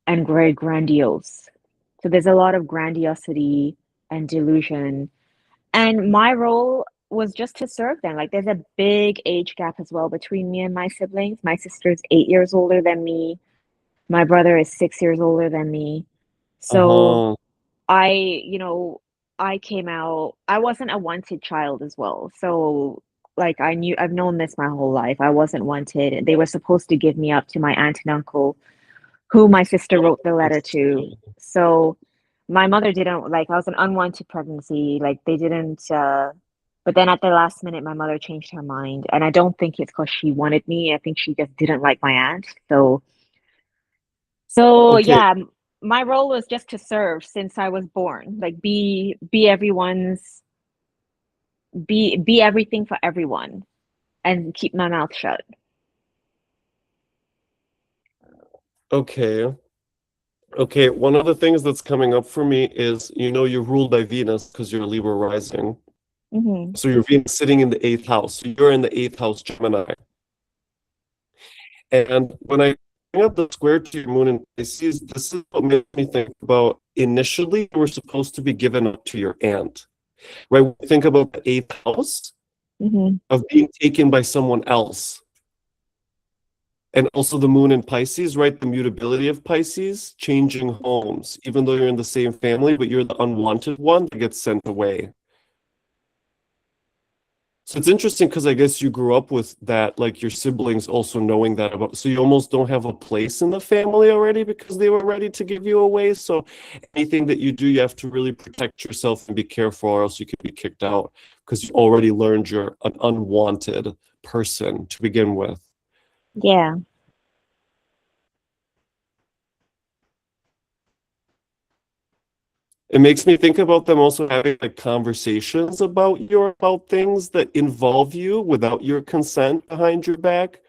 and very grandiose. So there's a lot of grandiosity and delusion. And my role was just to serve them. Like there's a big age gap as well between me and my siblings. My sister's 8 years older than me. My brother is 6 years older than me. So Uh-huh. I, I came out, I wasn't a wanted child as well. So like I've known this my whole life. I wasn't wanted. They were supposed to give me up to my aunt and uncle, who my sister Oh, wrote the letter to. interesting. So my mother didn't like I was an unwanted pregnancy. Like they didn't but then at the last minute my mother changed her mind. And I don't think it's because she wanted me. I think she just didn't like my aunt. So Okay, yeah, my role was just to serve since I was born. Like be everyone's be everything for everyone and keep my mouth shut. okay. Okay, one of the things that's coming up for me is, you're ruled by Venus because you're Libra rising. Hmm. So your Venus sitting in the eighth house. So you're in the eighth house Gemini. And when I bring up the square to your moon in Pisces, this is what makes me think about initially you were supposed to be given up to your aunt. Right? When you think about the eighth house Hmm. of being taken by someone else. And also the moon in Pisces, right? The mutability of Pisces, changing homes, even though you're in the same family, but you're the unwanted one that gets sent away. So it's interesting because I guess you grew up with that, like your siblings also knowing that about, so you almost don't have a place in the family already because they were ready to give you away. So anything that you do, you have to really protect yourself and be careful, or else you could be kicked out because you already learned you're an unwanted person to begin with. Yeah. It makes me think about them also having like conversations about about things that involve you without your consent behind your back.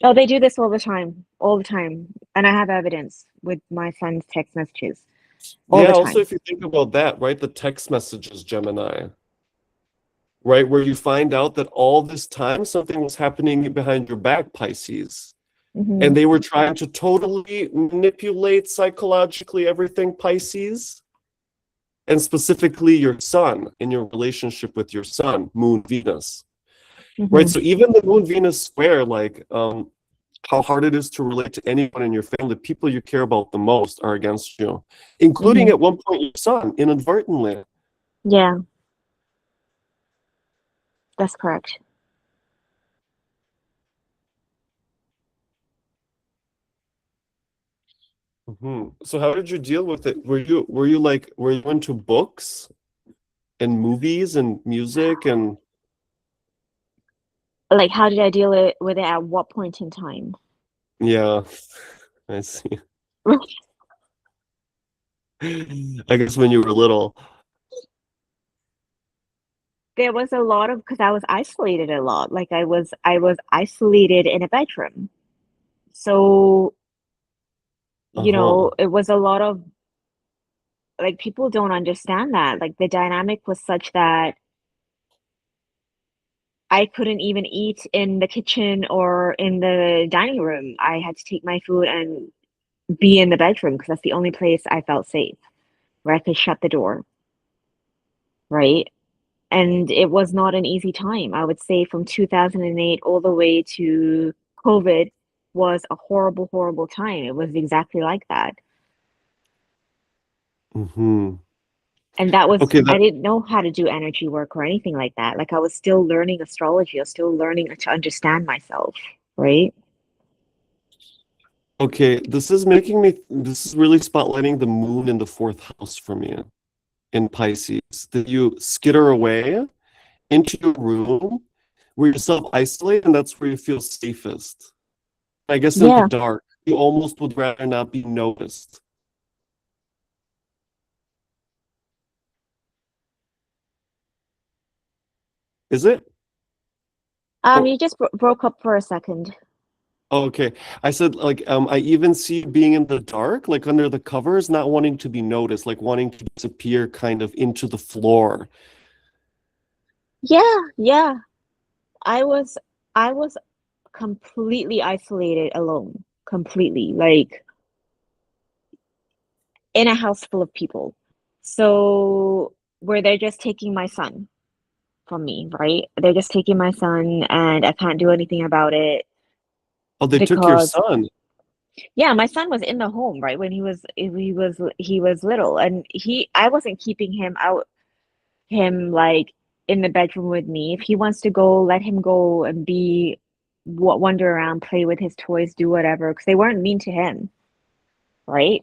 Oh, they do this all the time. And I have evidence with my son's text messages all Yeah, the also time. if you think about that, right? The text messages, Gemini, right? Where you find out that all this time something was happening behind your back, Pisces. Hmm. And they were trying to totally manipulate psychologically everything, Pisces, and specifically your son in your relationship with your son, Moon Venus. Right. Hmm. So even the Moon Venus square, like how hard it is to relate to anyone in your family, the people you care about the most are against you, including Hmm. at one point your son inadvertently. Yeah, that's correct. So how did you deal with it? Were you into books and movies and music and Like, how did I deal with it at what point in time? yeah, I see. I guess when you were little. There was a lot of because I was isolated a lot. Like I was isolated in a bedroom. So, Uh-huh. it was a lot of like people don't understand that. Like the dynamic was such that I couldn't even eat in the kitchen or in the dining room. I had to take my food and be in the bedroom because that's the only place I felt safe, where I could shut the door, right? And it was not an easy time. I would say from 2008 all the way to COVID was a horrible, horrible time. It was exactly like that. hmm And that was, Okay, I didn't know how to do energy work or anything like that. Like I was still learning astrology. I was still learning to understand myself, right? this is really spotlighting the moon in the fourth house for me in Pisces. That you skitter away into your room where you self-isolate, and that's where you feel safest. I guess in the Yeah. dark, you almost would rather not be noticed. Is it? Oh, You just broke up for a second. oh, okay. I said like I even see being in the dark, like under the covers, not wanting to be noticed, like wanting to disappear kind of into the floor. Yeah, yeah. I was. I was completely isolated alone, completely, like in a house full of people. So where they're just taking my son from me, right? They're just taking my son and I can't do anything about it Oh, they took your because son. yeah, my son was in the home, right? When he was little and I wasn't keeping him out him like in the bedroom with me. If he wants to go, let him go and be wander around, play with his toys, do whatever, because they weren't mean to him, right?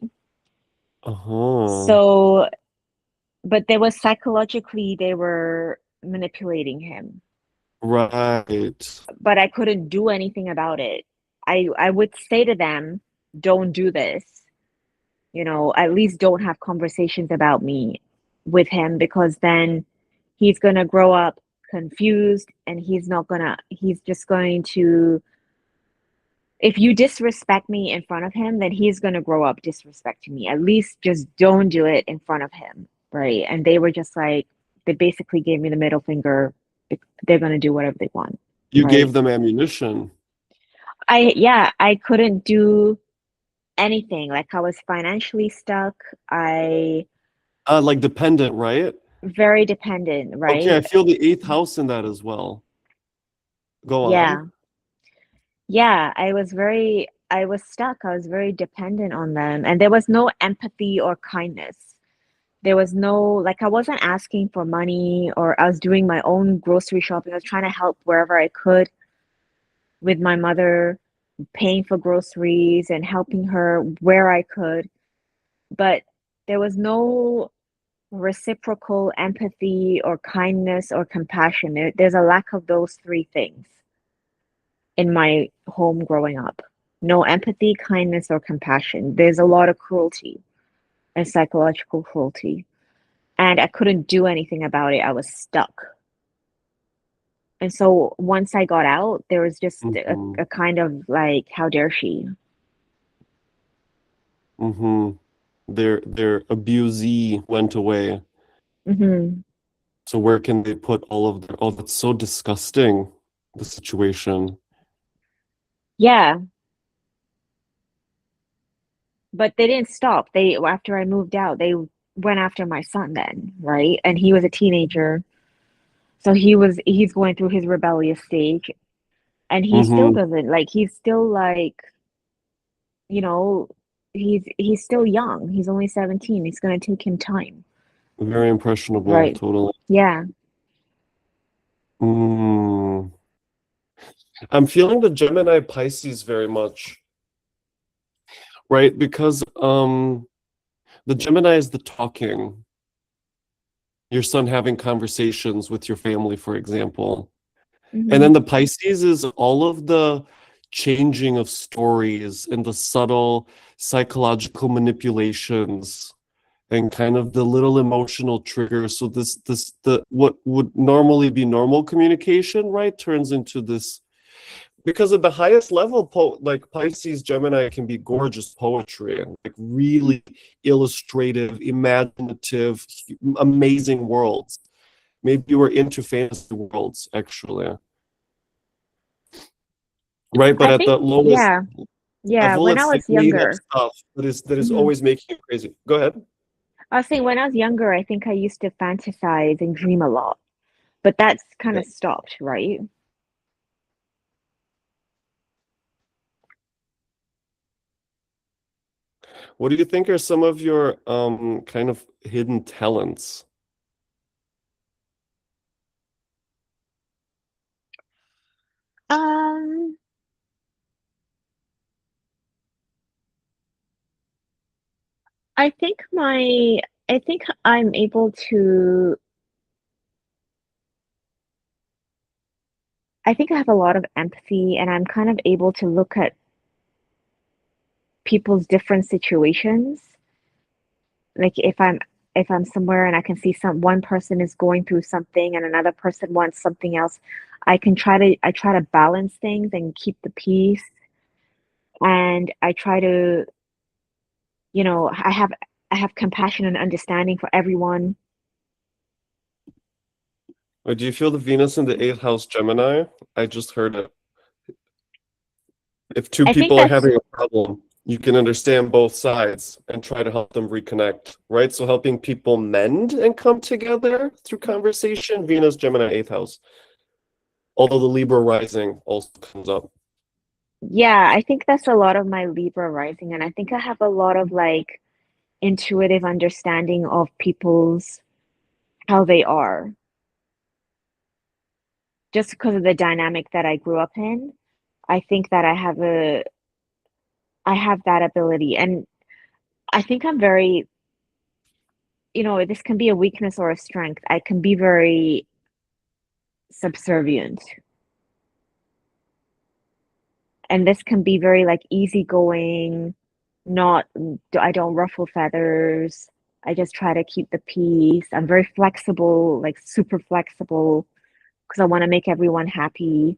Uh-huh. So, but there was psychologically they were manipulating him, Right. but I couldn't do anything about it. I would say to them, don't do this, at least don't have conversations about me with him because then he's going to grow up confused and he's just going to, if you disrespect me in front of him, then he's going to grow up disrespecting me. At least just don't do it in front of him. Right. And they were just like, they basically gave me the middle finger. They're going to do whatever they want. You Right. gave them ammunition. Yeah, I couldn't do anything. Like I was financially stuck. I Like dependent, right? very dependent, Okay, right? I feel the eighth house in that as well. Go on. Yeah. Yeah, I was stuck. I was very dependent on them. And there was no empathy or kindness. There was no, like, I wasn't asking for money or I was doing my own grocery shopping. I was trying to help wherever I could with my mother, paying for groceries and helping her where I could. But there was no reciprocal empathy or kindness or compassion. There's a lack of those three things in my home growing up. No empathy, kindness, or compassion. There's a lot of cruelty and psychological cruelty. And I couldn't do anything about it. I was stuck. And so once I got out, there was just Mm-hmm. a kind of like, how dare she? Mm-hmm. Their abusee went away. Hmm. So where can they put all of their, oh, that's so disgusting, the situation. Yeah, but they didn't stop. After I moved out, they went after my son then, right? And he was a teenager. So he's going through his rebellious stage and he still Mm-hmm. doesn't like he's still like, you know, he's still young. He's only 17. It's gonna take him time. Very impressionable, Right. totally. Yeah. Mm. I'm feeling the Gemini Pisces very much, right? Because the Gemini is the talking, your son having conversations with your family, for example. And Hmm. then the Pisces is all of the changing of stories and the subtle psychological manipulations and kind of the little emotional triggers. So the what would normally be normal communication, right, turns into this because at the highest level, like Pisces, Gemini can be gorgeous poetry and like really illustrative, imaginative, amazing worlds. Maybe you were into fantasy worlds, actually, right? But I at the think, lowest yeah. Yeah. level, When I it's like was made up younger, stuff that is hmm always making you crazy. Go ahead. I was saying when I was younger, I think I used to fantasize and dream a lot, but that's kind Yeah. of stopped, right? What do you think are some of your kind of hidden talents? Um, I think I think I'm able to, I think I have a lot of empathy and I'm kind of able to look at people's different situations. Like if I'm somewhere and I can see one person is going through something and another person wants something else, I try to balance things and keep the peace and I try to, I have compassion and understanding for everyone. Or do you feel the Venus in the eighth house Gemini? I just heard it. If two I think people are that's having a problem, you can understand both sides and try to help them reconnect, right? So helping people mend and come together through conversation, Venus, Gemini, eighth house. Although the Libra rising also comes up. yeah, I think that's a lot of my Libra rising, and I think I have a lot of like intuitive understanding of people's how they are, just because of the dynamic that I grew up in. I think that I have that ability, and I think I'm very, this can be a weakness or a strength. I can be very subservient, and this can be very like easygoing, not, I don't ruffle feathers. I just try to keep the peace. I'm very flexible, like super flexible, because I want to make everyone happy.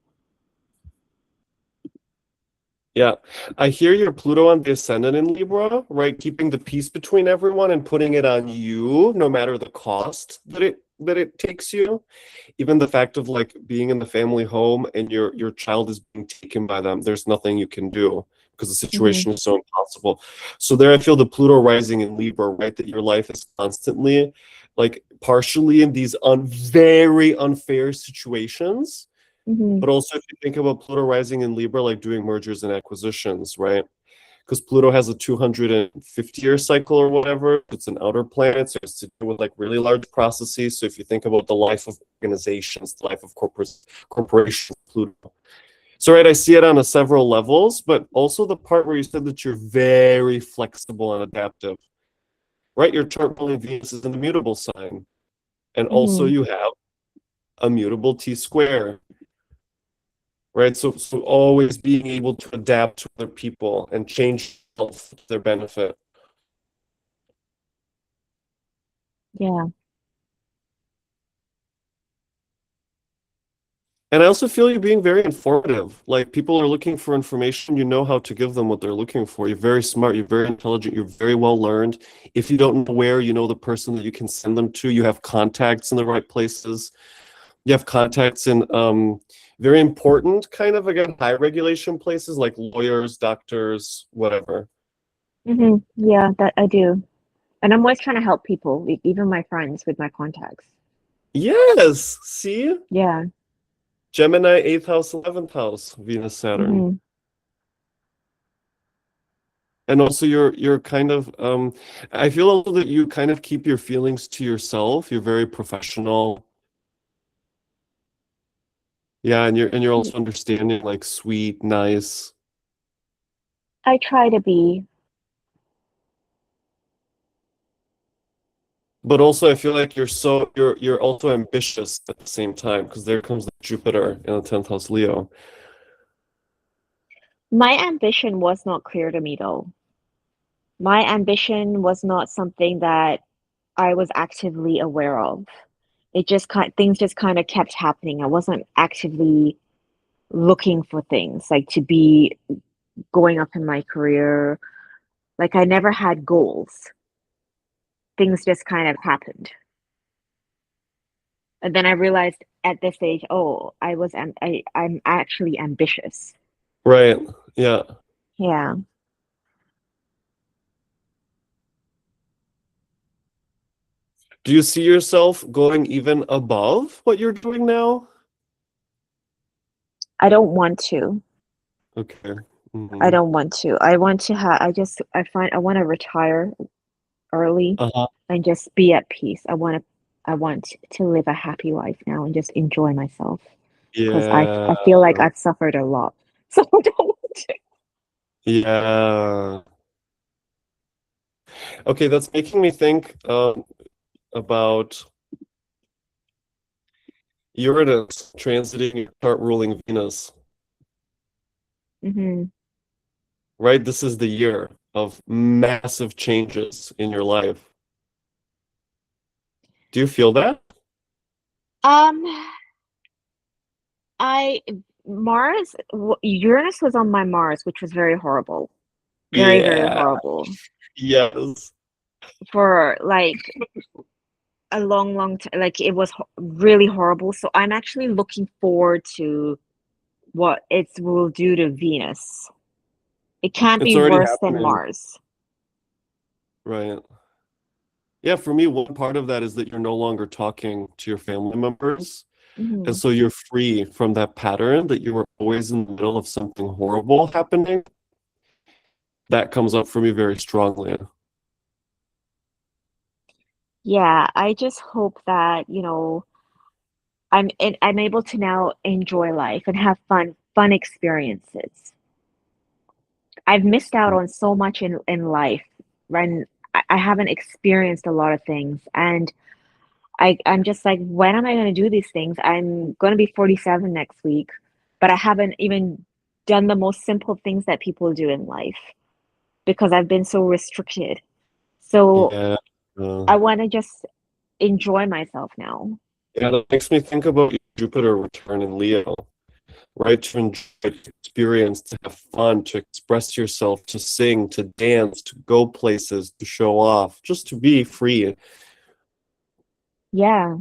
Yeah, I hear your Pluto on the ascendant in Libra, right? Keeping the peace between everyone and putting it on you, no matter the cost that it takes you. Even the fact of like being in the family home and your child is being taken by them, there's nothing you can do because the Hmm. situation is so impossible. So there, I feel the Pluto rising in Libra, right? That your life is constantly, like, partially in these very unfair situations, Hmm. but also if you think about Pluto rising in Libra, like doing mergers and acquisitions, right? Because Pluto has a 250-year cycle or whatever. It's an outer planet, so it's to do with like really large processes. So if you think about the life of organizations, the life of corporations, Pluto. So right, I see it on a several levels, but also the part where you said that you're very flexible and adaptive, right? Your chart ruling Venus is an immutable sign, and also Hmm. you have a mutable T square, right? So always being able to adapt to other people and change to their benefit. Yeah. And I also feel you being very informative. Like people are looking for information, you know how to give them what they're looking for. You're very smart, you're very intelligent, you're very well learned. If you don't know where, you know the person that you can send them to. You have contacts in the right places. You have contacts in very important kind of, again, high regulation places like lawyers, doctors, whatever. Yeah, that I do. And I'm always trying to help people, like, even my friends with my contacts. Yes, see? Yeah. Gemini, 8th house, 11th house, Venus, Saturn. Hmm. And also you're kind of I feel also that you kind of keep your feelings to yourself. You're very professional. Yeah, and you're also understanding, like sweet, nice. I try to be. But also I feel like you're also ambitious at the same time because there comes the Jupiter in the 10th house Leo. My ambition was not clear to me though. My ambition was not something that I was actively aware of. Things just kind of kept happening. I wasn't actively looking for things like to be going up in my career. Like I never had goals. Things just kind of happened. And then I realized at this age, oh, I'm actually ambitious. Right. Yeah. Yeah. Do you see yourself going even above what you're doing now? I don't want to. Okay. I Hmm. don't want to. I want to have I find I want to retire early Uh-huh. and just be at peace. I want to live a happy life now and just enjoy myself because Yeah. I feel like I've suffered a lot. So I don't want to. Yeah. Okay, that's making me think about Uranus transiting your chart ruling Venus, Hmm. right? This is the year of massive changes in your life. Do you feel that? Um, I Uranus was on my Mars, which was very horrible. Very, very Yeah. horrible Yes. for like a long, long time. Like it was really horrible. So I'm actually looking forward to what it will do to Venus. It can't It's be already worse than happening. Mars. Right. Yeah, for me, one part of that is that you're no longer talking to your family members. And Hmm. so you're free from that pattern that you were always in the middle of something horrible happening. That comes up for me very strongly. Yeah, I just hope that, I'm able to now enjoy life and have fun experiences. I've missed out on so much in life when I haven't experienced a lot of things, and I'm just like, when am I going to do these things? I'm going to be 47 next week, but I haven't even done the most simple things that people do in life because I've been so restricted. So Yeah. Uh, I want to just enjoy myself now. yeah, that makes me think about Jupiter return in Leo, right? To enjoy, to experience, to have fun, to express yourself, to sing, to dance, to go places, to show off, just to be free. Yeah.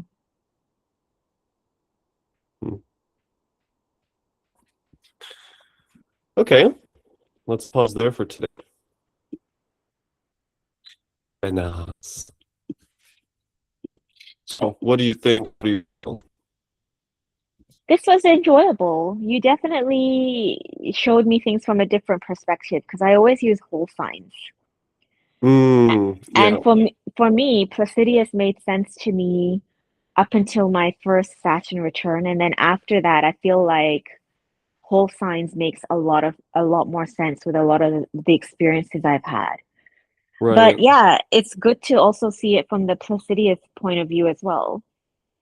Hmm. Okay, let's pause there for today. Mehnaz. So, what do you think? What do you feel? This was enjoyable. You definitely showed me things from a different perspective because I always use whole signs. Yeah, And for me, Placidius made sense to me up until my first Saturn return, and then after that, I feel like whole signs makes a lot more sense with a lot of the experiences I've had. But right, yeah, it's good to also see it from the Placidius point of view as well,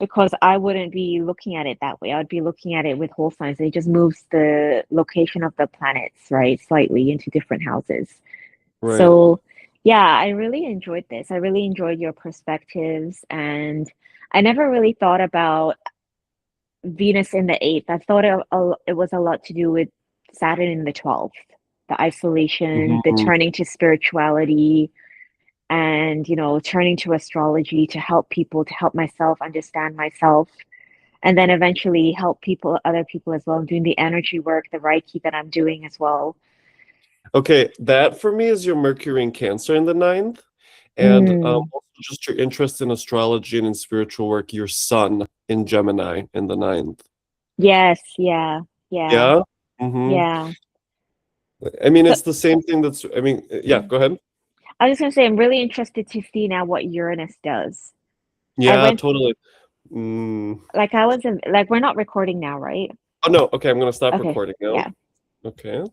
because I wouldn't be looking at it that way. I'd be looking at it with whole signs. It just moves the location of the planets, right, slightly into different houses. right. So, yeah, I really enjoyed this. I really enjoyed your perspectives, and I never really thought about Venus in the eighth. I thought it was a lot to do with Saturn in the 12th, the isolation, the Mhm. turning to spirituality, and, turning to astrology to help people, to help myself understand myself, and then eventually help people, other people as well, doing the energy work, the Reiki that I'm doing as well. Okay, that for me is your Mercury in Cancer in the ninth, and Mm. also just your interest in astrology and in spiritual work, your Sun in Gemini in the ninth. Yes, yeah, yeah, Yeah. hmm yeah. I mean, So it's the same thing that's, I mean, yeah, mm, go ahead. I was gonna say I'm really interested to see now what Uranus does. I Yeah, went totally. Mm. like I was in like we're not recording now, right? Oh, no. Okay, I'm gonna stop Okay, recording now. yeah. Okay.